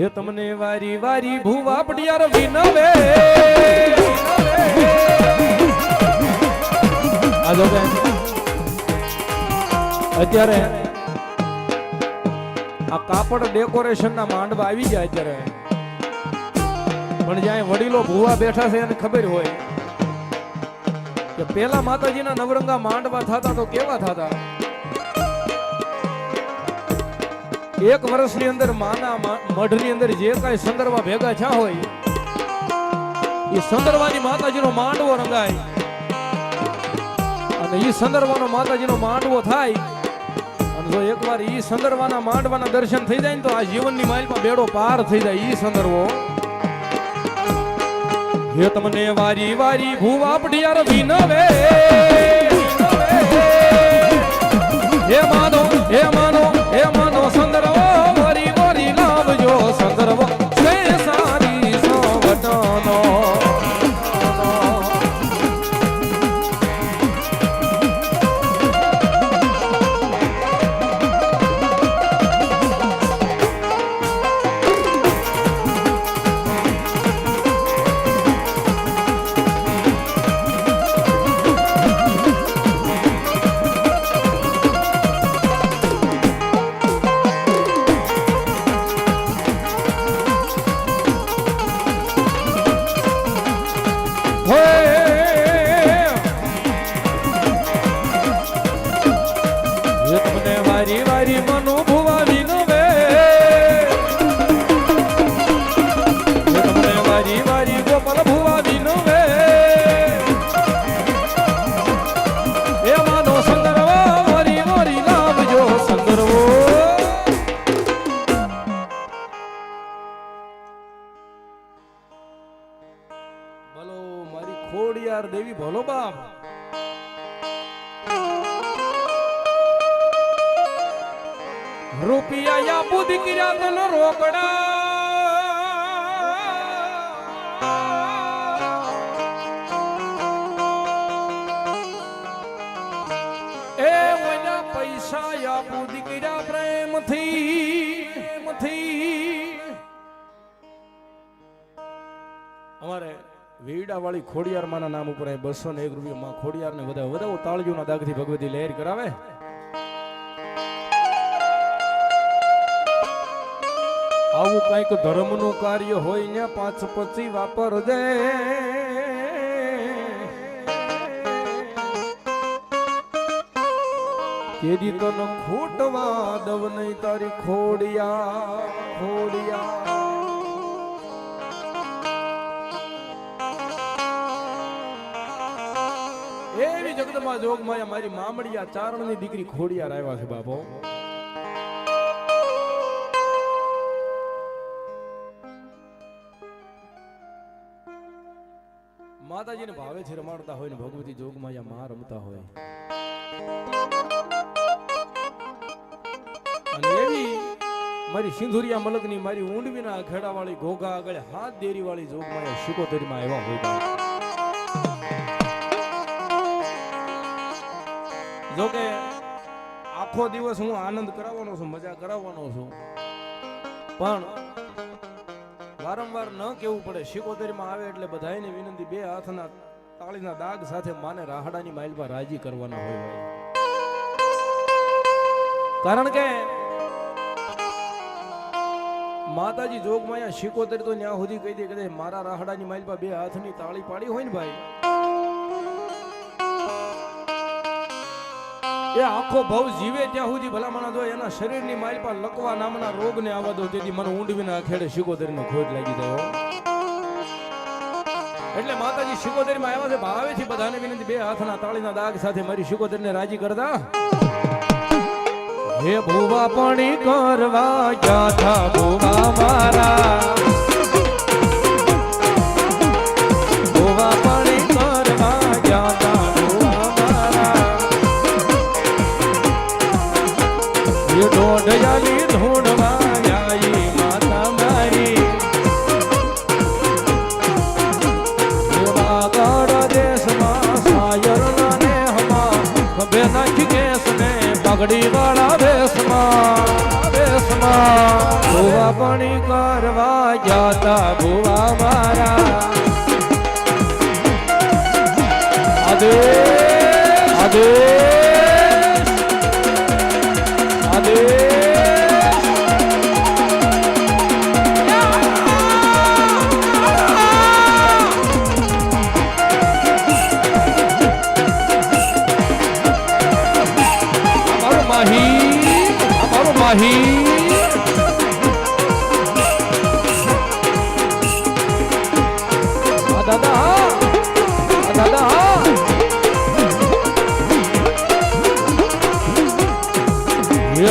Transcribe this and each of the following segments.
હે તમને વારી વારી ભૂવા પડિયાર વિનવે આજો કે અત્યારે આ કાપડ ડેકોરેશન ના માંડવા આવી ગયા અત્યારે પણ જ્યાં વડીલો ભૂવા બેઠા છે એને ખબર હોય કે પેલા માતાજીના નવરંગા માંડવા થતા તો કેવા થતા એક વર્ષની અંદર માના મઢની અંદર જે કાંઈ સંદર્ભા ભેગા થયા હોય એ સંદર્ભાની માતાજીનો માંડવો રંગાય અને એ સંદર્ભાનો માતાજીનો માંડવો થાય અને જો એકવાર એ સંદર્ભાના માંડવાના દર્શન થઈ જાય ને તો આ જીવનની માઇલમાં બેડો પાર થઈ જાય એ સંદર્ભો હે તમને વારી વારી ભૂવા પડિયાર વિનવે હે માનો સંદર્ભો વરી વરી લાવજો સંદર્ભો સે સારી સોવટનો વારી વારી મનો ભુવા વિનવે તમને વારી વારી ગોપાલ ભુવા વિનવે એ માનો સંદર્ભ વરી વરી લાવજો સંદર્ભ બોલો મારી ખોડિયાર દેવી બોલો બાપ રૂપિયા યા બુદ્ધિ કર્યા તન રોકડા એ ઓના પૈસા યા બુદ્ધિ કર્યા પ્રેમથી અમારે વીડા વાળી ખોડિયાર માના નામ ઉપર 201 રૂપિયા ખોડિયાર ને વધાવો તાળીઓના દાગથી ભગવતી લહેર કરાવે આવું કઈક ધર્મનું કાર્ય હોય ને 5-25 વાપરજે તેદી તને ખૂટવા દવ નહીં તારી ખોડિયા એવી જગદમાં જોગમાં મારી મામડિયા ચારણની દીકરી ખોડિયાર આવ્યા છે બાપો માતાજીને ભાવે છે રમાડતા હોય ને ભગવતી જોગમાયા માં રમતા હોય અને એવી મારી સિંધુરિયા મલકની મારી ઊંડવીના ખેડા વાળી ઘોઘા આગળ હાથ દેરી વાળી જોગમાયા શિકોતરીમાં આવ્યા હોય જોકે આખો દિવસ હું આનંદ કરાવવાનો છું મજા કરાવવાનો છું પણ વારંવાર ન કેવું પડે શિકોતરીમાં આવે એટલે બધાને વિનંતી બે હાથના તાળીના દાગ સાથે માને રાહડાની માઇલ પર રાજી કરવાના હોય કારણ કે માતાજી જોગમાયા શિકોતરી તો ન્યા સુધી કહી દે કે મારા રાહડાની માઇલ પર બે હાથની તાળી પાડી હોય ને ભાઈ એ આખો ભાવ જીવે ત્યાં સુધી ભલામણા જો એના શરીરની માઇલ પર લકવા નામના રોગને આવવા દો તેથી મને ઊંડવીના ખેડે શિકોતરીનો ખોટ લાગી ગયો એટલે માતાજી શિકોતરીમાં આવ્યા છે ભાવેથી બધાને વિનંતી બે હાથના તાળીના દાગ સાથે મારી શિકોતરીને રાજી કરતા હે ભુવા પાણી કરવા ગયા થા ભુવા મારા ભુવા પાણી કરવા ગયા થા દોઢયાલી ધૂણવા આવી માતા મારી આગળ દેશમાં સાયરના ને હમા ખભે નાખી કેસ ને પગડી વાળા વેશમાં ભુવા પાણી કરવા જાતા ભુવા મારા આદે આદે આદે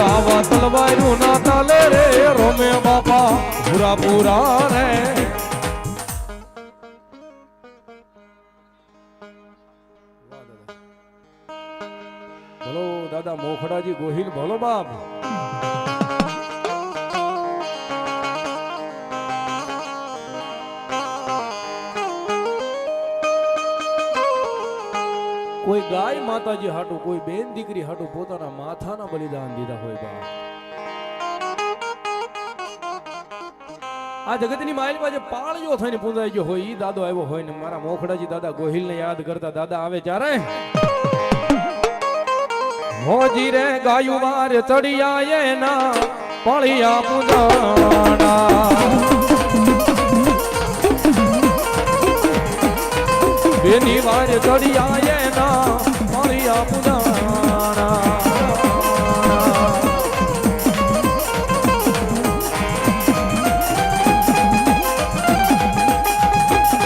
આવા તલવાયું ના તાલે રે રોમે બાપા પૂરા પૂરા રે ભલો દાદા મોખડાજી ગોહિલ ભલો બાપ કોઈ ગાય માતાજી હાટુ કોઈ બેન દીકરી હાટુ પોતાના માથાના બલિદાન દીધા હોય બા આ જગતની માઇલમાં જે પાળજો થઈને પૂંજાઈ ગયો હોય ઈ દાદો આવ્યો હોય ને મારા મોખડાજી દાદા ગોહિલને યાદ કરતા દાદા આવે ત્યારે મોજી રે ગાયું વાર ચડિયા એના પાળિયા પૂંજાણા બેની વાર ચડિયા એના પાળિયા પૂંજાણા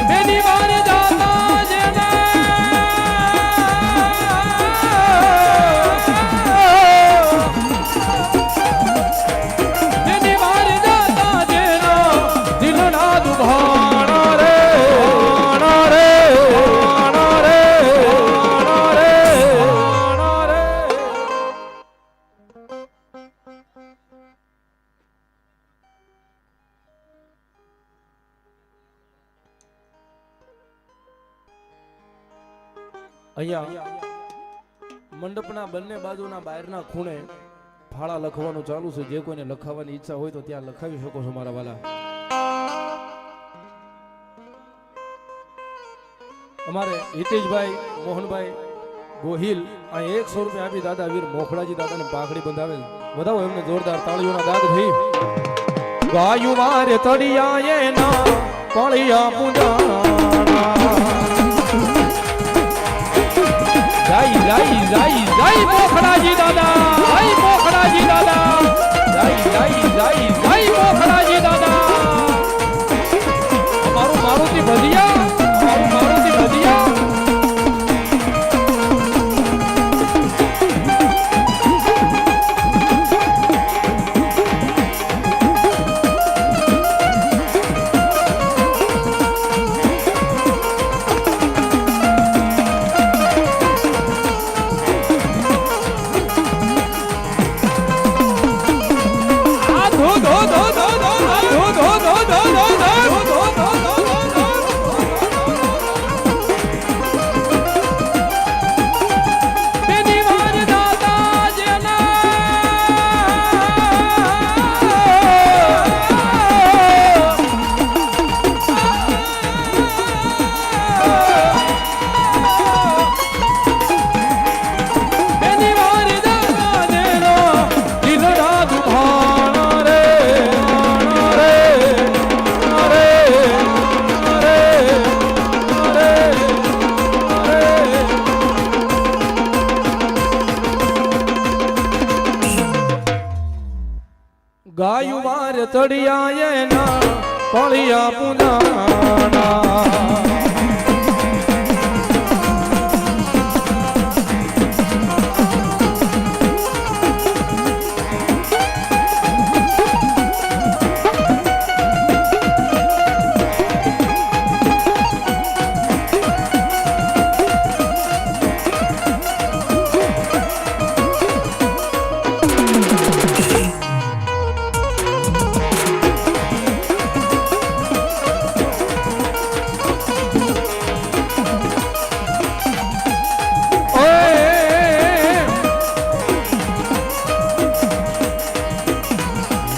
બેની વાર જાતા જેને બેની વાર જાતા જેનો દિલના દુભાણા રે અહીંયા મંડપના બંને બાજુના બહારના ખૂણે ફાળા લખવાનું ચાલુ છે જે કોઈને લખાવવાની ઈચ્છા હોય તો ત્યાં લખાવી શકો છો મારા વાલા અમારે હિતેશભાઈ મોહનભાઈ ગોહિલ આ 100 રૂપિયા આપી દાદા વીર મોખડાજી દાદાને પાઘડી બંધાવે વધાવો એમને જોરદાર તાળીઓના દાદ થઈ ગાયું વારે તડિયા એના પાળિયા પૂંજાણા જય જય જય જય મોખડાજી દાદા જય મોખડાજી દાદા જય જય જય જય મોખડાજી દાદા મારું મારુતિ ભજીયા મારું મારુતિ ભજીયા ગાયું વાર ચડિયા એના પાળિયા પૂંજાણા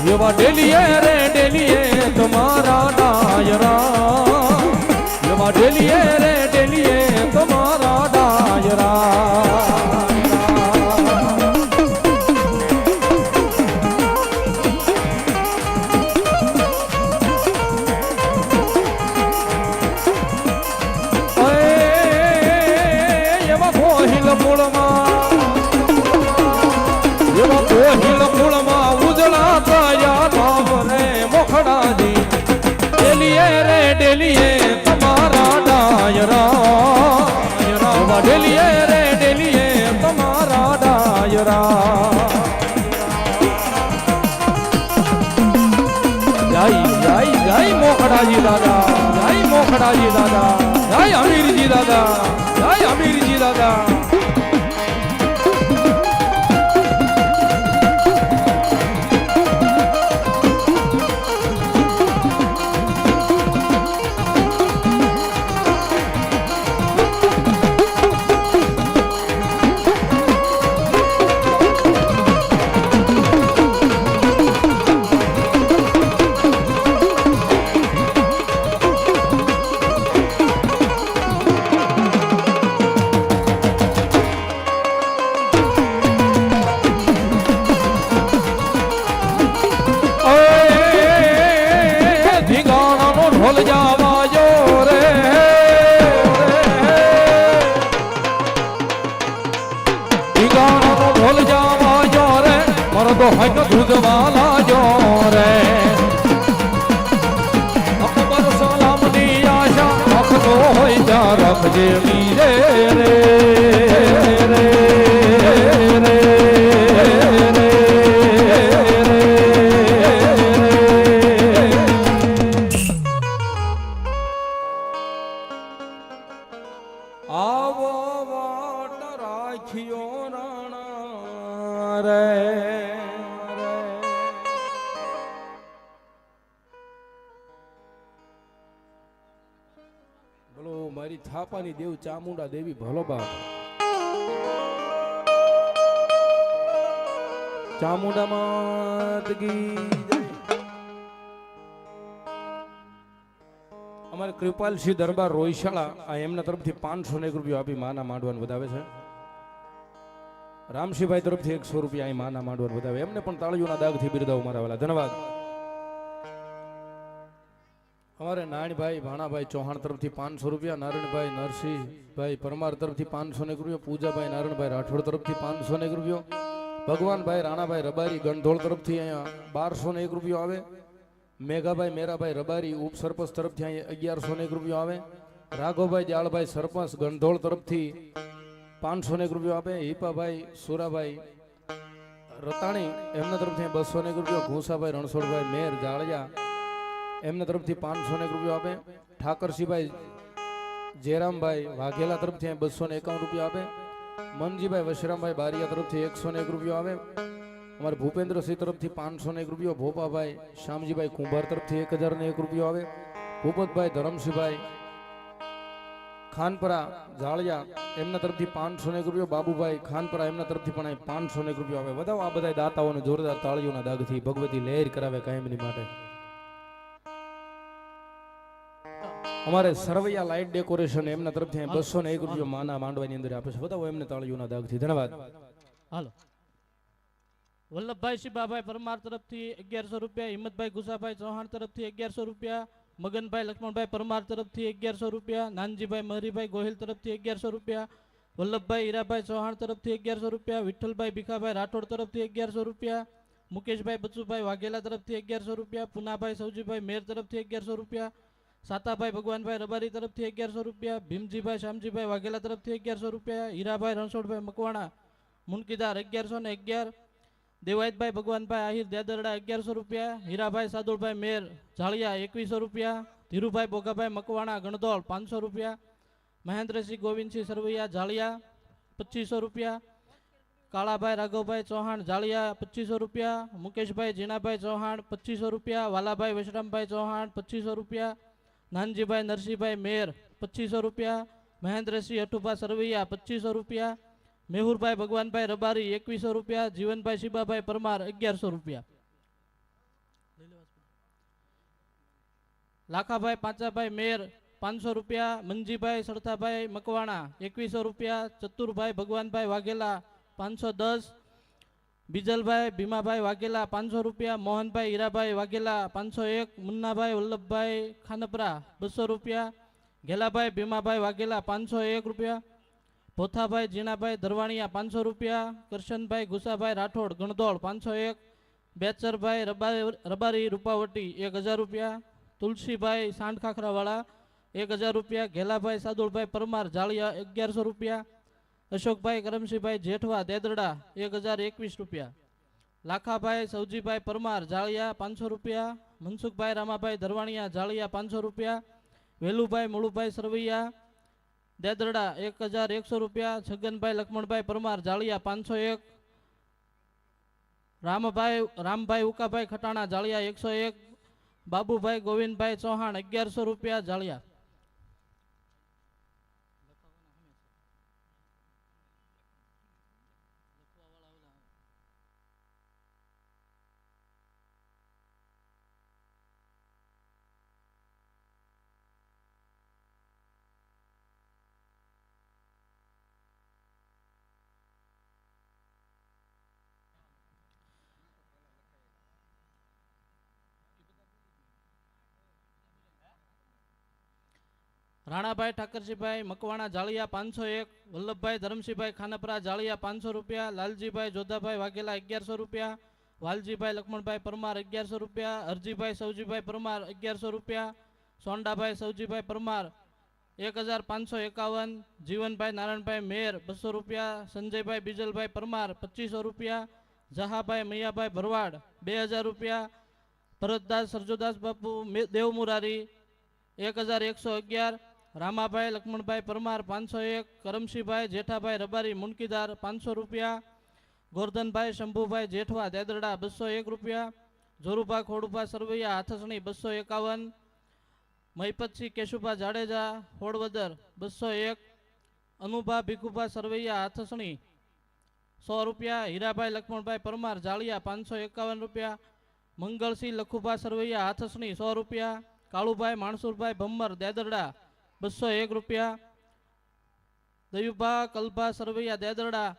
એવા ડેલીએ રે ડેલીએ તમારા ડાયરા એવા ડેલીએ રે ડેલીએ તમારા ડાયરા ડેલીએ રે ડેલીએ તમારા ડાયરા જય જય જય મોખડાજી દાદા જય મોખડાજી દાદા જય અમીરજી દાદા જય અમીરજી દાદા ઢોલ જાવા જો રે ઠીકાણાનો ઢોલ જાવા જો રે મારો તો હક દૂધવાલા જો રે અકબર સલામની આશા રાખતો હોય ત્યાં રાખજે મીરે રે મારી થાપાની દેવ ચામુંડા દેવી ભલો બાપ ચામુંડા માત કી અમારે કૃપાલસિંહ દરબાર રોયશાળા આ એમના તરફથી 501 રૂપિયા આપી માના માંડવાન વધાવે છે રામસિંહભાઈ તરફથી 100 રૂપિયા અહીં માના માંડવાન વધાવે એમને પણ તાળીઓના દાગથી બિરદાવ મારા વાલા ધન્યવાદ અમારે નાણભાઈ ભાણાભાઈ ચૌહાણ તરફથી 500 રૂપિયા નારાયણભાઈ નરસિંહભાઈ પરમાર તરફથી 501 રૂપિયા પૂજાભાઈ નારાયણભાઈ રાઠોડ તરફથી 501 રૂપિયો ભગવાનભાઈ રાણાભાઈ રબારી ગણધોળ તરફથી અહીંયા 1201 રૂપિયો આવે મેઘાભાઈ મેરાભાઈ રબારી ઉપસરપંચ તરફથી અહીંયા 1101 રૂપિયો આવે રાઘવભાઈ જાળભાઈ સરપંચ ગણધોળ તરફથી 501 રૂપિયો આપે હિપાભાઈ સુરાભાઈ રતાણી એમના તરફથી 201 રૂપિયો ઘૂસાભાઈ રણછોડભાઈ મેર જાળિયા એમના તરફથી 501 રૂપિયા આપે ઠાકરસિંહભાઈ જયરામભાઈ વાઘેલા તરફથી 251 રૂપિયા આપે મનજીભાઈ વશરામભાઈ બારિયા તરફથી 101 રૂપિયો આવે અમારે ભૂપેન્દ્રસિંહ તરફથી 501 રૂપિયો ભોપાભાઈ શ્યામજીભાઈ કુંભાર તરફથી 1001 રૂપિયો આવે ભૂપતભાઈ ધરમસિંહભાઈ ખાનપરા જાળિયા એમના તરફથી 501 રૂપિયો બાબુભાઈ ખાનપરા એમના તરફથી પણ 501 રૂપિયો આવે વધાવો આ બધા દાતાઓને જોરદાર તાળીઓના દાગથી ભગવતી લહેર કરાવે કાયમની માટે અમારે સરવૈયા લાઇટ ડેકોરેશન એમના તરફથી 201 રૂપિયો માના માંડવાની અંદર આપે છે બતાવો એમને તાળીઓના દાગથી ધન્યવાદ હાલો વલ્લભભાઈ શિબાભાઈ પરમાર તરફથી 1100 રૂપિયા હિંમતભાઈ ગુસાભાઈ ચૌહાણ તરફથી 1100 રૂપિયા મગનભાઈ લક્ષ્મણભાઈ પરમાર તરફથી 1100 રૂપિયા નાનજીભાઈ મહરીભાઈ ગોહિલ તરફથી 1100 રૂપિયા વલ્લભભાઈ હીરાભાઈ ચૌહાણ તરફથી 1100 રૂપિયા વિઠ્ઠલભાઈ ભીખાભાઈ રાઠોડ તરફથી 1100 રૂપિયા મુકેશભાઈ બચુભાઈ વાઘેલા તરફથી 1100 રૂપિયા પુનાભાઈ સૌજીભાઈ મેર તરફથી 1100 રૂપિયા સાતાભાઈ ભગવાનભાઈ રબારી તરફથી 1100 રૂપિયા ભીમજીભાઈ શામજીભાઈ વાઘેલા તરફથી 1100 રૂપિયા હીરાભાઈ રણછોડભાઈ મકવાણા મુનકીદાર 1111 દેવાયતભાઈ ભગવાનભાઈ આહિર દેદરડા 1100 રૂપિયા હીરાભાઈ સાદુલભાઈ મેર ઝાળિયા 2100 રૂપિયા ધીરુભાઈ બોગાભાઈ મકવાણા ગણધોળ 500 રૂપિયા મહેન્દ્રસિંહ ગોવિંદસિંહ સરવૈયા ઝાળિયા 2500 રૂપિયા કાળાભાઈ રાઘવભાઈ ચૌહાણ ઝાળિયા 2500 રૂપિયા મુકેશભાઈ જીણાભાઈ ચૌહાણ 2500 રૂપિયા વાલાભાઈ વશરામભાઈ ચૌહાણ 2500 રૂપિયા નાનજીભાઈ નરસિંહભાઈ મેર 2500 રૂપિયા મહેન્દ્રસિંહ અઠુભા સરવૈયા 2500 રૂપિયા મેહુરભાઈ ભગવાનભાઈ રબારી 2100 રૂપિયા જીવનભાઈ શિબાભાઈ પરમાર 1100 રૂપિયા લાખાભાઈ પાંચાભાઈ મેર 500 રૂપિયા, મંજીભાઈ સરથાભાઈ મકવાણા 2100 રૂપિયા, ચતુરભાઈ ભગવાનભાઈ વાઘેલા 510, બીજલભાઈ ભીમાભાઈ વાઘેલા 500 રૂપિયા, મોહનભાઈ હીરાભાઈ વાઘેલા 501, મુન્નાભાઈ વલ્લભભાઈ ખાનપરા 200 રૂપિયા, ઘેલાભાઈ ભીમાભાઈ વાઘેલા 501 રૂપિયા, ભોથાભાઈ જીણાભાઈ ધરવાણિયા 500 રૂપિયા, કરશનભાઈ ગુસાભાઈ રાઠોડ ગણદોળ 501, બેચરભાઈ રબારી રૂપાવટી 1000 રૂપિયા, તુલસીભાઈ સાંઢખાખરાવાળા 1000 રૂપિયા, ઘેલાભાઈ સાદુલભાઈ પરમાર જાળિયા 1100 રૂપિયા, અશોકભાઈ કરમસિંહભાઈ જેઠવા દેદરડા 1021 રૂપિયા, લાખાભાઈ સૌજીભાઈ પરમાર જાળિયા 500 રૂપિયા, મનસુખભાઈ રામાભાઈ ધરવાણિયા જાળિયા 500 રૂપિયા, વેલુભાઈ મુળુભાઈ સરવૈયા દેદરડા 1100 રૂપિયા, છગનભાઈ લક્ષ્મણભાઈ પરમાર જાળિયા 501, રામભાઈ ઉકાભાઈ ખટાણા જાળિયા 101, બાબુભાઈ ગોવિંદભાઈ ચૌહાણ 1100 રૂપિયા જાળિયા. રાણાભાઈ ઠાકરજીભાઈ મકવાણા જાળિયા 501, વલ્લભભાઈ ધરમસિંહભાઈ ખાનપરા જાળિયા 500 રૂપિયા, લાલજીભાઈ જોધાભાઈ વાઘેલા 1100 રૂપિયા, વાલજીભાઈ લક્ષ્મણભાઈ પરમાર 1100 રૂપિયા, હરજીભાઈ સૌજીભાઈ પરમાર 1100 રૂપિયા, સોંડાભાઈ સૌજીભાઈ પરમાર 1551, જીવનભાઈ નારાયણભાઈ મેર 200 રૂપિયા, સંજયભાઈ બીજલભાઈ પરમાર 2500 રૂપિયા, જહાભાઈ મૈયાભાઈ ભરવાડ 2000 રૂપિયા, ભરતદાસ સરજોદાસ બાપુ દેવમુરારી 1111, રામાભાઈ લક્ષ્મણભાઈ પરમાર 501, કરમસિંહભાઈ જેઠાભાઈ રબારી મુનકીદાર 500 રૂપિયા, ગોરધનભાઈ શંભુભાઈ જેઠવા દેદરડા 201 રૂપિયા, જોરુભા ખોડુભા સરવૈયા હાથસણી 251, મહિપતસિંહ કેશુભા જાડેજા હોડવદર 201, અનુભા ભીખુભા સરવૈયા હાથસણી 100 રૂપિયા, હીરાભાઈ લક્ષ્મણભાઈ પરમાર જાળિયા 551 રૂપિયા, મંગળસિંહ લખુભા સરવૈયા હાથસણી 100 રૂપિયા, કાળુભાઈ માણસુરભાઈ ભમ્મર દેદરડા 201 રૂપિયા, દયુભા કલભા સરવૈયા દેદરડા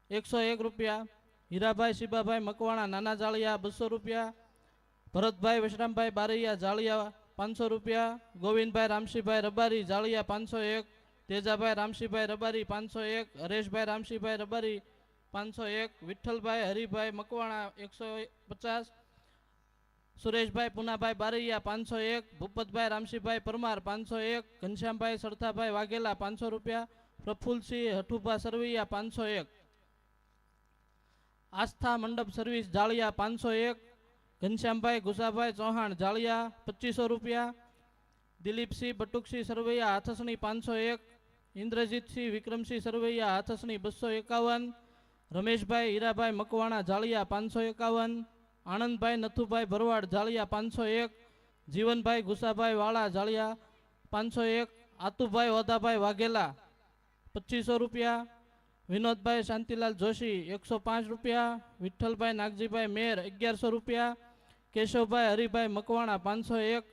101 રૂપિયા, હીરાભાઈ શિબાભાઈ મકવાણા નાના જાળિયા 200 રૂપિયા, ભરતભાઈ વશરામભાઈ બારૈયા જાળિયા 500 રૂપિયા, ગોવિંદભાઈ રામસિંહભાઈ રબારી જાળિયા 501, તેજાભાઈ રામસિંહભાઈ રબારી 501, હરેશભાઈ રામસિંહભાઈ રબારી 501, વિઠ્ઠલભાઈ હરિભાઈ મકવાણા 150, સુરેશભાઈ પુનાભાઈ બારૈયા 501, ભૂપતભાઈ રામસિંહભાઈ પરમાર 501, ઘનશ્યામભાઈ સરથાભાઈ વાઘેલા 500 રૂપિયા, પ્રફુલસિંહ હઠુભા સરવૈયા 501, આસ્થા મંડપ સર્વિસ જાળિયા 501, ઘનશ્યામભાઈ ગુસાભાઈ ચૌહાણ જાળિયા 2500 રૂપિયા, દિલીપસિંહ બટુકસિંહ સરવૈયા હાથસણી 501, ઇન્દ્રજીતસિંહ વિક્રમસિંહ સરવૈયા હાથસણી 251, રમેશભાઈ હીરાભાઈ મકવાણા જાળિયા 551, આનંદભાઈ નથુભાઈ ભરવાડ જાળિયા 501, જીવનભાઈ ગુસાભાઈ વાળા જાળિયા 501, આતુભાઈ ઓધાભાઈ વાઘેલા 2500 રૂપિયા, વિનોદભાઈ શાંતિલાલ જોશી 105 રૂપિયા, વિઠ્ઠલભાઈ નાગજીભાઈ મેર 1100 રૂપિયા, કેશવભાઈ હરિભાઈ મકવાણા 501,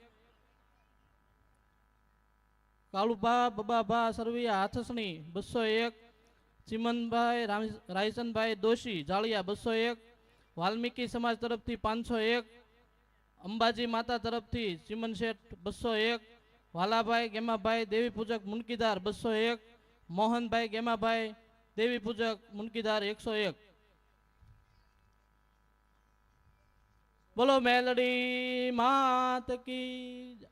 કાળુભા બબાભા સરવૈયા હાથસણી 201, ચિમનભાઈ રાયસનભાઈ દોશી જાળિયા 201, વાલ્મીકી સમાજ તરફથી 501, અંબાજી માતા તરફથી ચિમન શેઠ 201, વાલાભાઈ ગેમાભાઈ દેવી પૂજક મુનકીદાર 201, મોહનભાઈ ગેમાભાઈ દેવી પૂજક મુનકીદાર 101. બોલો મેલડી માત કી જય.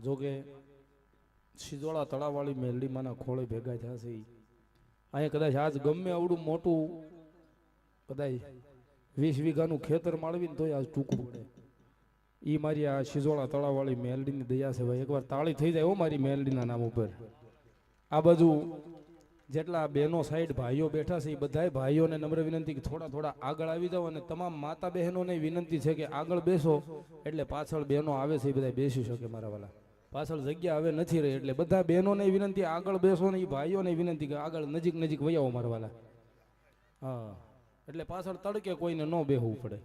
જોકે સિજોળા તળાવવાળી મેલડીમાંના ખોળે ભેગા થયા છે અહીંયા કદાચ આજ ગમે આવડું મોટું કદાચ 20 વીઘાનું ખેતર માળવીને તોય આજ ટૂંકું પડે. ઈ મારી આ સિજોળા તળાવવાળી મેલડીની દયા છે ભાઈ. એકવાર તાળી થઈ જાય હો મારી મેલડીના નામ ઉપર. આ બાજુ જેટલા બહેનો સાઈડ ભાઈઓ બેઠા છે એ બધાય ભાઈઓને નમ્ર વિનંતી કે થોડા થોડા આગળ આવી જાઓ અને તમામ માતા બહેનોને વિનંતી છે કે આગળ બેસો એટલે પાછળ બહેનો આવે છે એ બધા બેસી શકે મારા વાલા. પાછળ જગ્યા હવે નથી રહી એટલે બધા બહેનોને વિનંતી આગળ બેસો ને એ ભાઈઓને વિનંતી કે આગળ નજીક નજીક વહી આવો મારા વાલા. હા એટલે પાછળ તડકે કોઈને ન બેહવું પડે.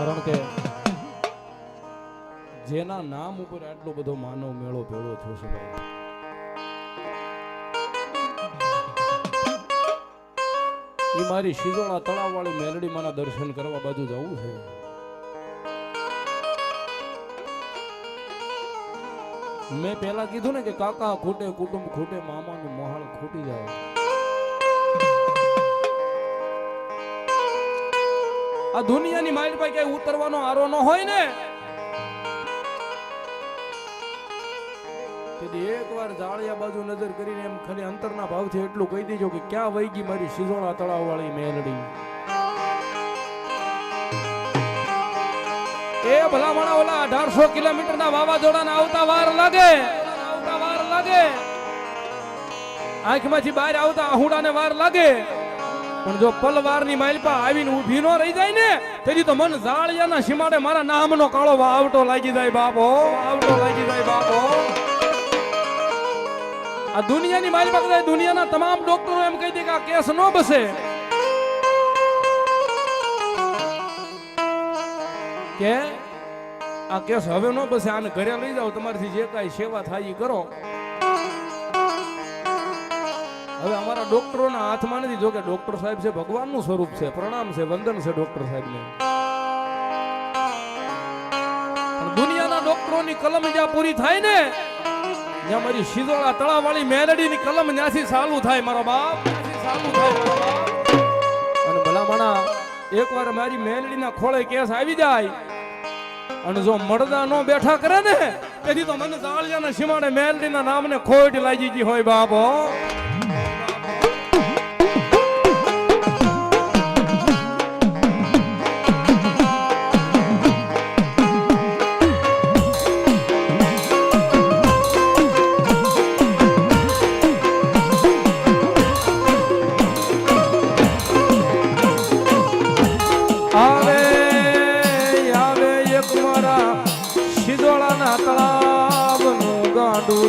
કારણ કે જેના નામ ઉપર આટલો બધો માનવ મેળો ભેળો થયો છે ભાઈ, એ મારી સિજોળા તળાવવાળી મેલડી માના દર્શન કરવા બાજુ જવું છે. મેં પહેલા કીધું ને કે કાકા ખૂટે કુટુંબ ખૂટે મામાનું મોહાળ ખૂટી જાય. આ દુનિયાની માઇલ પર કઈ ઉતરવાનો આરો ન હોય ને તેથી એકવાર જાળિયા બાજુ નજર કરીને એમ ખાલી અંતરના ભાવથી એટલું કહી દેજો કે ક્યાં વહી ગઈ મારી સિજોળા તળાવવાળી મેલડી. એ ભલા માણા ઓલા 1800 કિલોમીટરના વાવાઝોડાના આવતા વાર લાગે, આંખમાંથી બહાર આવતા આહુડાને વાર લાગે, પણ જો પલવારની માલપા આવીને ઊભી નો રહી જાય ને તેથી તો મન જાળિયાના સીમાડે મારા નામનો કાળો વાવટો લાગી જાય બાપો, વાવટો લાગી જાય બાપો. આ દુનિયાની માલપા કદાચ દુનિયાના તમામ ડોક્ટરો એમ કહી દે કે આ કેસ નો બસે, કે આ કેસ હવે નો બસે, આને ઘરે લઈ જાઓ, તમારીથી જે કાંઈ સેવા થાય એ કરો. હવે અમારા ડોક્ટરોના હાથમાં નથી, જો કે ડોક્ટર સાહેબ છે ભગવાનનું સ્વરૂપ છે, પ્રણામ છે, વંદન છે ડોક્ટર સાહેબને. દુનિયાના ડોક્ટરોની કલમ જ્યાં પૂરી થાય ને જ્યાં મારી સિજોળા તળાવવાળી મેલડીની કલમ ત્યાંથી ચાલુ થાય મારો બાપ, ચાલુ થાય મારો બાપ. અને ભલા માણા એકવાર મારી મેલડીના ખોળે કેસ આવી જાય અને જો મળદા નો બેઠા કરે ને તેથી તો મને જાળિયાના સીમાડે મેલડીના નામને ખોટ લાગી ગઈ હોય બાપો.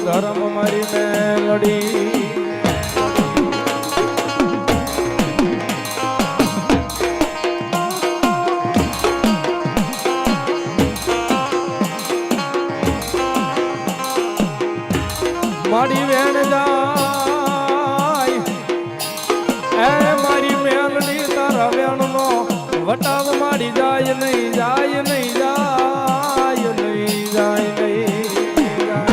ધર્મ મારી મેલડી મારી વેણ જાય, એ મારી મેલડી તારા વેણ નો વટાવ મારી જાય નહીં, જાય નહીં, જાય નહીં, જાય નહીં.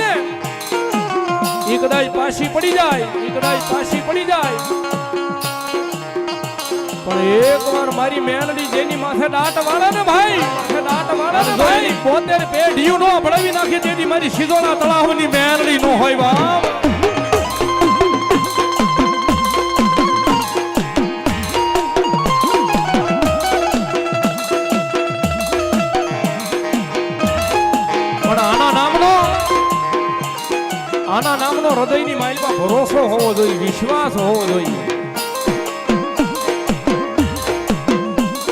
ને ઈ કદાચ પાછી પડી જાય, ઈ કદાચ પાછી પડી જાય, પણ એકવાર મારી મેલડી જેની માથે દાટ વાળે ને ભાઈ, માથે દાટ વાળે ને ભાઈ, 72 પેઢીઓ નો ભળવી નાખી તેથી મારી સિધોળા તળાવની મેલડી નો હોય બાપ. આના નામનો હૃદયની માઇલમાં ભરોસો હોવો જોઈએ, વિશ્વાસ હોવો જોઈએ.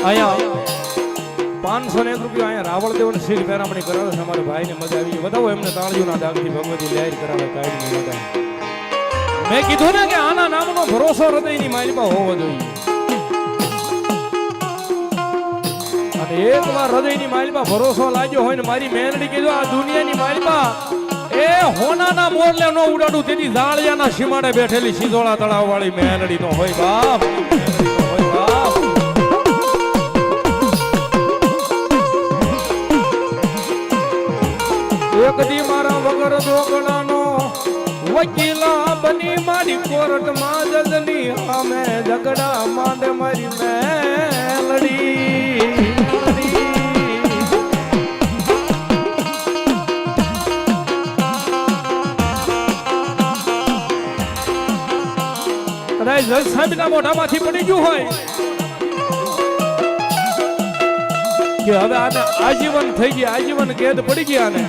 અહીંયા 501 રૂપિયા અહીંયા રાવળદેવને શીર પેરામણી કરાવે છે. અમારા ભાઈને મજા આવી, બતાવો એમને તાળીઓના દાગથી ભગવતી લહેર કરાવે કાઢી મજા. મેં કીધું ને કે આના નામનો ભરોસો હૃદયની માઇલમાં હોવો જોઈએ. અને એકવાર હૃદયની માઇલમાં ભરોસો લાગ્યો હોય ને મારી મેલડી કીધું આ દુનિયાની માઇલમાં એ હોનાના મોરલે નો ઉડાડું તેની ઝાળિયાના સીમાડે બેઠેલી સિધોળા તળાવ વાળી મેલડી નો હોય બાપ, મેલડી નો હોય બાપ. એક દી મારા વગર દોગડાનો વકીલા બની મારી કોર્ટમાં જજની સામે ઝઘડા માંડે મારી મેલડી. જજ સાહેબના મોઢામાંથી પડી ગયું હોય કે હવે આને આજીવન થઈ ગયા, આજીવન કેદ પડી ગયા ને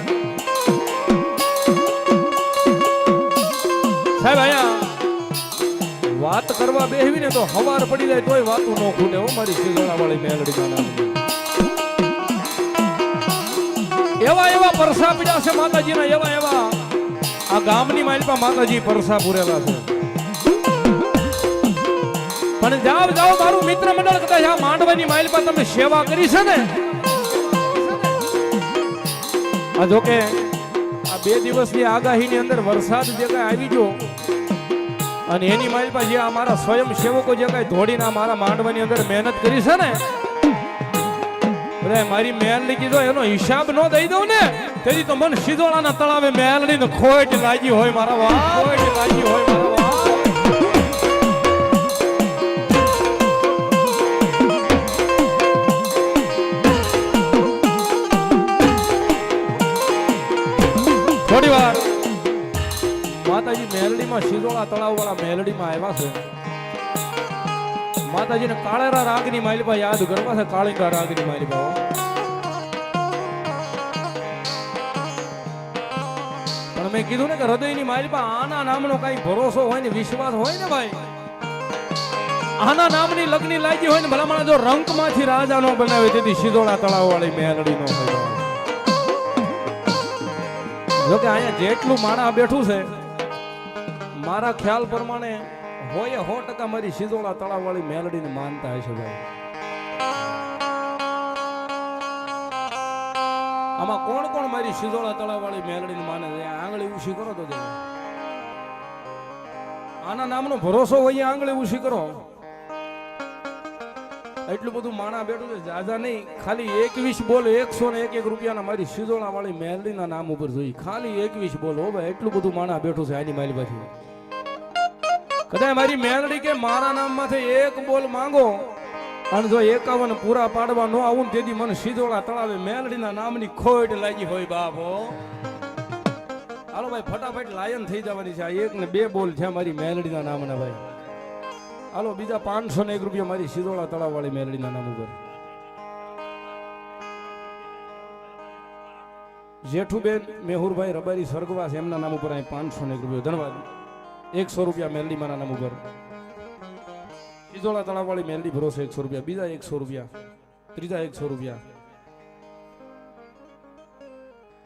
સાહેબ અહીંયા વાત કરવા બેહવીને તો હવાર પડી જાય તોય વાતું ન ખૂટે હો મારી સિધોળા વાળી મેલડી ના. એવા એવા પરસા પીડ્યા છે માતાજીના, એવા એવા આ ગામની માલપા માતાજી પરસા પૂરેલા છે. પણ જાવ જાવ મારું મિત્ર મંડળ કદાચ આ માંડવાની માઇલ પર તમે સેવા કરી છે ને, આ જોકે આ 2 દિવસની આગાહીની અંદર વરસાદ જે કઈ આવી ગયો અને એની માઇલ પર જે અમારા સ્વયં સેવકો જે કઈ ધોડીને મારા માંડવાની અંદર મહેનત કરી છે ને, મારી મેલડી કીધો એનો હિસાબ ન દઈ દઉં ને તેથી તો મને સિધોળાના તળાવે મેલડી ને ખોટ લાગી હોય મારા વાહ, ખોટ લાગી હોય મારા વાહ. થોડી વાર માતાજી મેલડીમાં સિધોળા તળાવ વાળા મેલડીમાં આવ્યા છે. માતાજીને કાળેરા રાગની માલિપા યાદ કરવા છે, કાળિંગા રાગની માલિપા. પણ મેં કીધું ને કે હૃદયની માલિપા આના નામનો કઈ ભરોસો હોય ને વિશ્વાસ હોય ને ભાઈ, આના નામની લગ્ની લાગી હોય ને ભલામણા જો રંકમાંથી રાજા નો બનાવે તેથી સિધોળા તળાવ વાળી મેલડી નો હોય. જોકે અહીંયા જેટલું માણા બેઠું છે મારા ખ્યાલ પ્રમાણે હોય 100% મારી સિધોળા તળાવ વાળી મેલડીને માનતા હશે ભાઈ. આમાં કોણ કોણ મારી સિધોળા તળાવ વાળી મેલડીને માને છે? આંગળી ઊંચી કરો તો આના નામનો ભરોસો હોય આંગળી ઊંચી કરો. એટલું બધું માણા બેઠું છે, જાજા નહીં, ખાલી 21 બોલ 101 રૂપિયાના મારી સિધોળા વાળી મેલડીના નામ ઉપર જોઈ, ખાલી 21 બોલ હો ભાઈ, એટલું બધું માણા બેઠું છે આની મારી પાછી. કદાચ મારી મેલડી કે મારા નામમાંથી 1 બોલ માંગો અને જો 51 પૂરા પાડવા ન આવું તેથી મને સિધોળા તળાવે મેલડીના નામની ખોટ લાગી હોય બાપો. હાલો ભાઈ ફટાફટ લાયન થઈ જવાની છે. આ 1 ને 2 બોલ છે મારી મેલડીના નામના ભાઈ. હાલો બીજા 501 રૂપિયા મારી સિધોળા તળાવ વાળી મેલડીના નામ ઉપર. જેઠુબેન મેહુરભાઈ રબારી સ્વર્ગવાસ એમના નામ ઉપર અહીં 501 રૂપિયા ધન્યવાદ. 100 રૂપિયા મેલડી માના નામ ઉપર. સિધોળા તળાવ વાળી મેલડી ભરોસે 100 રૂપિયા. બીજા 100 રૂપિયા. ત્રીજા 100 રૂપિયા.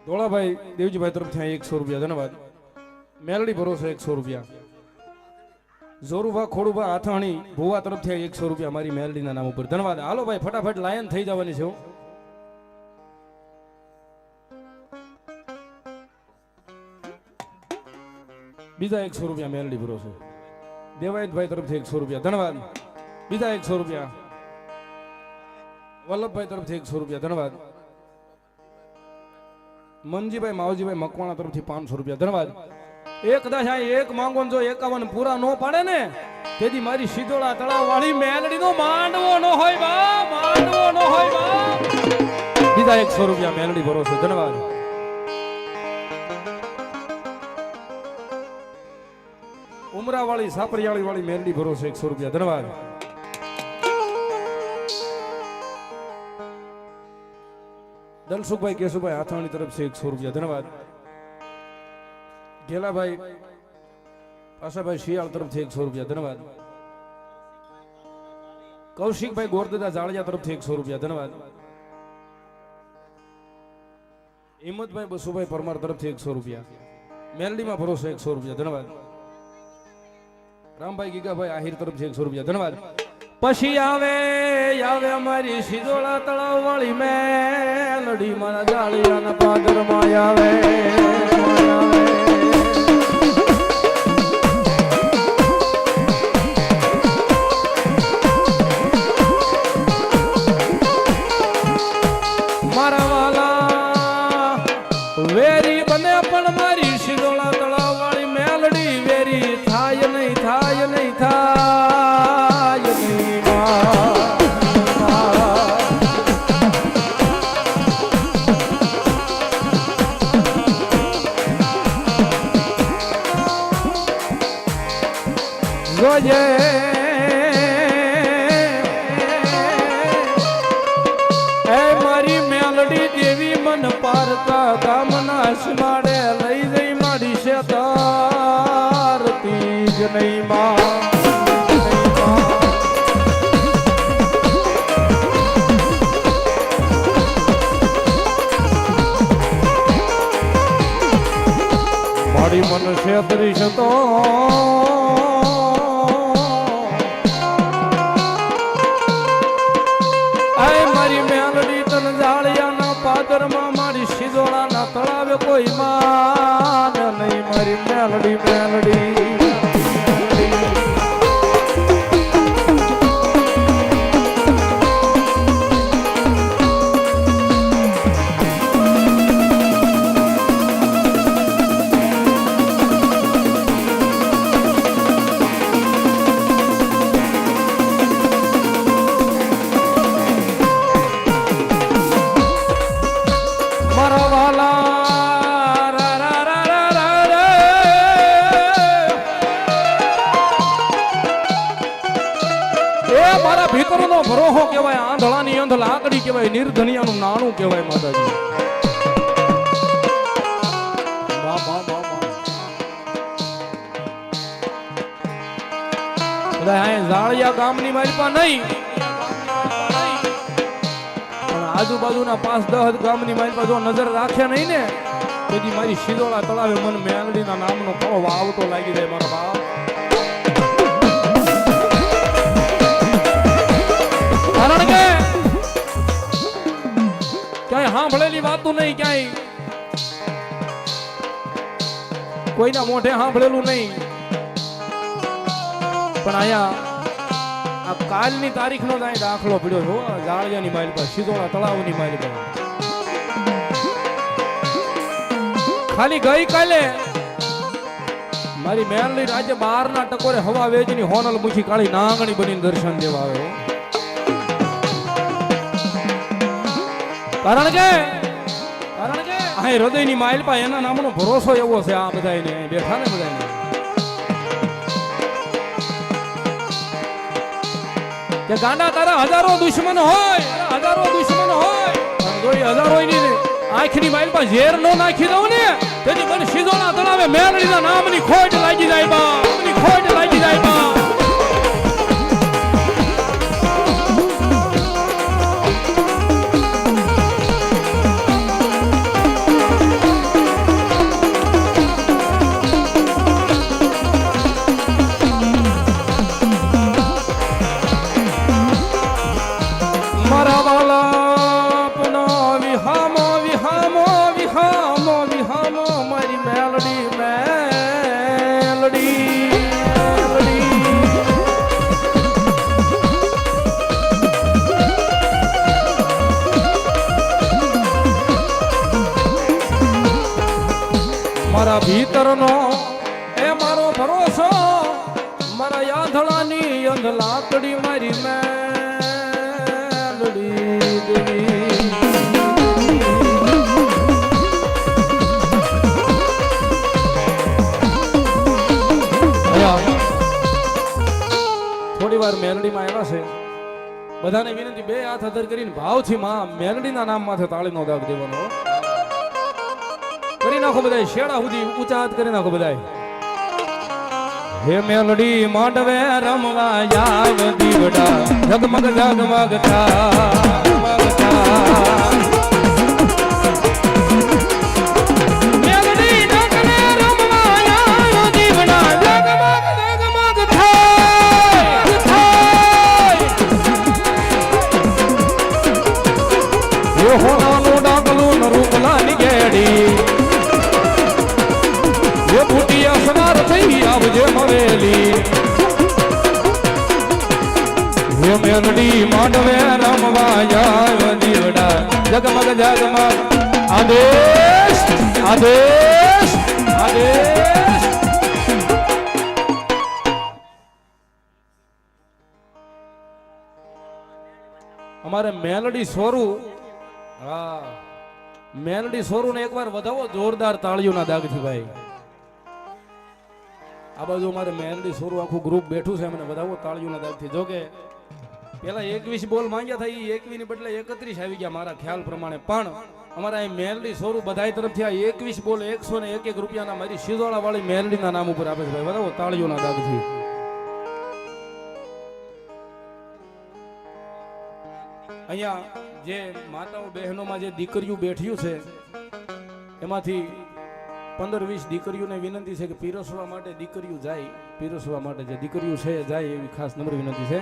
ધોળાભાઈ દેવજીભાઈ તરફથી 100 રૂપિયા ધન્યવાદ. મેલડી ભરોસે 100 રૂપિયા. જોરુભા ખોડુભા આથાણી ભુવા તરફથી 100 રૂપિયા મારી મેલડીના નામ ઉપર ધન્યવાદ. હાલો ભાઈ ફટાફટ લાયન થઈ જવાની છે. બીજા 100 રૂપિયા મેલડી ભરોસે. દેવાયતભાઈ તરફથી 100 રૂપિયા ધન્યવાદ. બીજા 100 રૂપિયા. વલ્લભભાઈ તરફથી 100 રૂપિયા ધન્યવાદ. મનજીભાઈ માવજીભાઈ મકવાણા તરફથી 500 રૂપિયા ધન્યવાદ. એક કદાચ આ એક માંગો ને જો 51 પૂરા નો પાડે ને તેથી મારી શિદોળા તળાવ વાળી મેલડી નો માંડવો નો હોય બા, માંડવો નો હોય બા. બીજા 100 રૂપિયા મેલડી ભરોસે ધન્યવાદ. ઉમરા વાળી સાપરિયાળી વાળી મેલડી ભરોસે 100 રૂપિયા ધન્યવાદ. દલસુખભાઈ કેશુભાઈ હાથાણી તરફથી 100 રૂપિયા ધન્યવાદ. ગેલાભાઈ આશાભાઈ શિયાળ તરફથી 100 રૂપિયા ધન્યવાદ. કૌશિકભાઈ ગોરદાદા જાળિયા તરફથી 100 રૂપિયા ધન્યવાદ. હિંમતભાઈ બસુભાઈ પરમાર તરફથી 100 રૂપિયા. મેલડીમાં ભરોસે 100 રૂપિયા ધન્યવાદ. રામભાઈ ગીગાભાઈ આહિર તરફથી 100 રૂપિયા ધન્યવાદ. પછી આવે અમારી શિદોળા તળાવ વાળી મેલડી મારા જાળિયાના પાદરમાં આવે. મારા વાલા વેરી બને પણ મારી શિદોળા તળાવ વાળી મેલડી વેરી થાય નહીં, થાય નહીં, થાય નહીં. જોજે એ મારી મેલડી દેવી મન પારકા ગામના સિમાડે લઈ જઈ મારી છે તારતી જ નહીં માં. મારી મન છેતરી છે તો મારી મેલડી તન જાળિયાના પાદરમાં મારી શિદોળાના તળાવે કોઈ માન નહીં. મારી મેલડી મેલડી ભીતરનો ભરોહો કહેવાય, આંધળાની અંધ લાકડી કહેવાય, નિર્ધનિયાનું નાણું કહેવાય. માતાજી જાળિયા ગામની માલિપા નહીં પણ આજુબાજુના 5-10 ગામની માલિપા જો નજર રાખે નહીં ને તેથી મારી શિદોળા તળાવે મન મેલડીના નામનો કળો વાવતો લાગી જાય. મારા બાપ કારણ કે ક્યાંય સાંભળેલી વાતું નહીં, ક્યાંય કોઈના મોઢે સાંભળેલું નહીં પણ અહીંયા આ કાલની તારીખનો જ અહીં દાખલો પડ્યો છો. જાળિયાની માઇલ પર શિદોળા તળાવની માઇલ પર ખાલી ગઈ કાલે મારી મેલડી રાજ્ય 12ના ટકોરે હવા વેજની હોનલ મુખી કાળી નાંગણી બનીને દર્શન દેવા આવ્યો. કારણ કે આ હૃદયની માઇલ પા એના નામનો ભરોસો એવો છે. આ બધાને બેઠા ને બધાને કે ગાંડા તારા હજારો દુશ્મન હોય, હજારો દુશ્મન હોય હજારો આંખની માઇલ પા ઝેર નો નાખી દઉં ને તેથી મને શિદોળા તળાવે મેલડીના નામની ખોટ લાગી જાય બા, ખોટ લાગી જાય બા. ભીતરનો એ મારો ભરોસો મારા યાધળાની અંધ લાકડી મારી મેલડી દેવી થોડી વાર મેલડીમાં આવ્યા છે બધાને વિનંતી બે હાથ અધર કરીને ભાવથી માં મેલડીના નામ માથે તાળીનો દાગ દેવાનો કરી નાખો બધાય શેડા સુધી ઊંચા હાથ કરી નાખો બધાય હે મેલડી માંડવે રમવા જાવ દીવડા જગમગ જગમગતા મેલડી માંડવે રમવા જાવ દીવડા જગમગ જગમગતા એ હોનાનું ડાકલું રૂપલાની ગેડી એ બુટિયા સવાર થઈ આવજે મવેલી હે મેલડી માંડવે રમવા જાવ દીવડા જગમગ જગમગ આદેશ આદેશ આદેશ અમારે મેલડી સોરું હા મેલડી સોરું ને એકવાર વધાવો જોરદાર તાળીઓના દાગથી ભાઈ આ બાજુ અમારે મેલડી સોરું આખું ગ્રુપ બેઠું છે મને વધાવો તાળીઓના દાગથી જોકે પેલા 21 બોલ માંગ્યા હતા એ 21 ની બદલે 31 આવી ગયા મારા ખ્યાલ પ્રમાણે પણ અમારા અહીં મેલડી સોરું બધાય તરફથી આ 21 બોલ 101 રૂપિયાના મારી શિદોળા વાળી મેલડીના નામ ઉપર આપે છે ભાઈ વધાવો તાળીઓના દાગથી અહીંયા જે માતાઓ બહેનોમાં જે દીકરીઓ બેઠ્યું છે એમાંથી 15-20 દીકરીઓને વિનંતી છે કે પીરસવા માટે દીકરીઓ જાય પીરસવા માટે જે દીકરીઓ છે જાય એવી ખાસ નમ્ર વિનંતી છે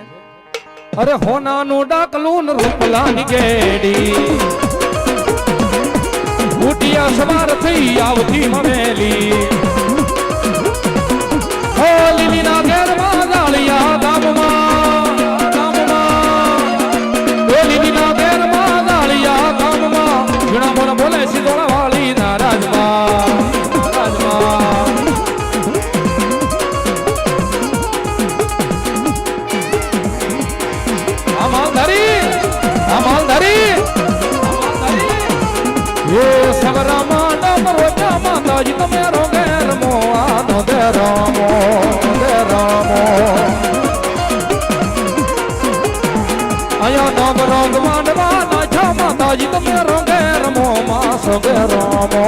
અરે હોનાનું ડાકલું ને રૂપલાની ગેડી બુટિયા સવાર થઈ આવતી મવેલી હો લીલીના ઘેરમાં ગાળિયા ગામમાં લીલીના ઘેરમાં ગાળિયા ગામમાં ઘણા મોણ બોલે સિદોળા વાળી ના રાજમાં એ સવરા માંડા મરોજા માતાજી તમે રોગે રમો આનો દે રામો આયા નવ રંગ માંડવા નાચા માતાજી તમે રોગે રમો માં સોગે રામો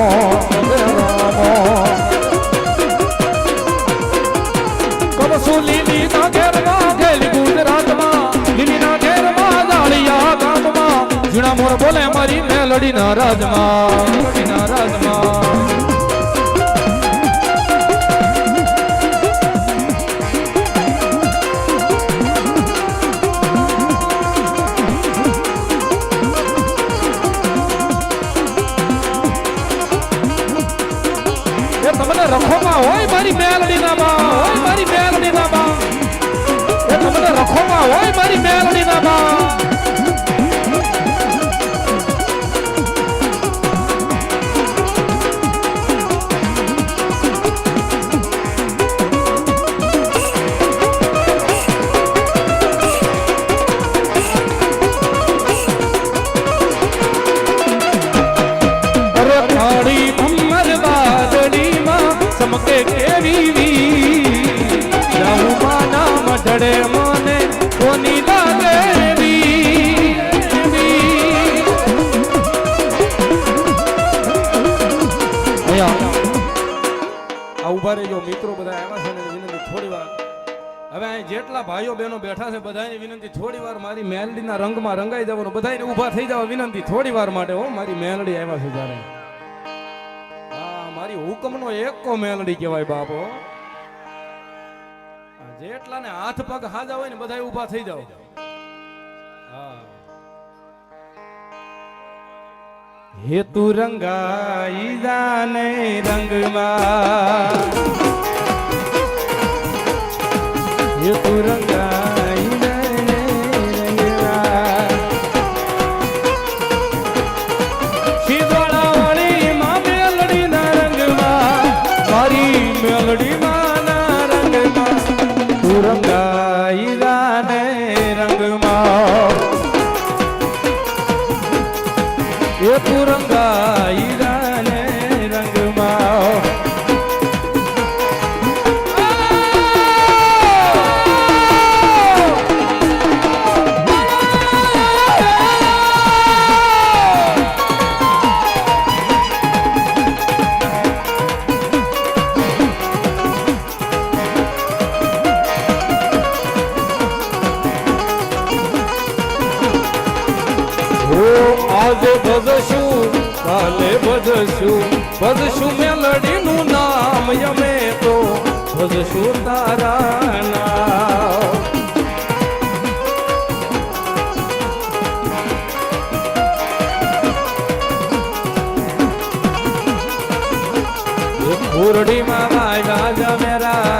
કબસુલી ની ના ઘેરમાં ગેલી ગુજરાતમાં લીલી ના ઘેરમાં દાળિયા ગામમાં ઝીણા મોર બોલે મારી મેલડી ના રાજમાં એ તમને રખોમાં હોય મારી મેલડી ના બા હોય મારી મેલડી ના બા એ તમને રખોમાં હોય મારી મેલડી ના બા ડડે મને કોની લાગે આ ઉભા રહેજો મિત્રો બધા આવ્યા છે ને વિનંતી થોડી વાર હવે અહીં જેટલા ભાઈઓ બહેનો બેઠા છે બધાની વિનંતી થોડી વાર મારી મેલડીના રંગમાં રંગાઈ જવાનું બધાને ઊભા થઈ જવા વિનંતી થોડી વાર માટે હો મારી મેલડી આવ્યા છે જ્યારે હા મારી હુકમનો એકો મેલડી કહેવાય બાપો જેટલા ને હાથ પગ હાજા હોય ને બધા ઊભા થઈ જાવ હે તું રંગાઈ જાને રંગમાં હે તું રંગાઈ જાને રંગમાં શિદોળા વાળી માં મેલડી ના રંગમાં મેલડીમાં ના રંગમાં તું રંગાઈ જાને રંગમાં એ તું રંગાઈ જાને રંગમાં આજે ભજશું કાલે ભજશું મેલડીનું નામ અમે તો ભજશું તારા નામ ખોરડીમાં વાગ્યા જમેરા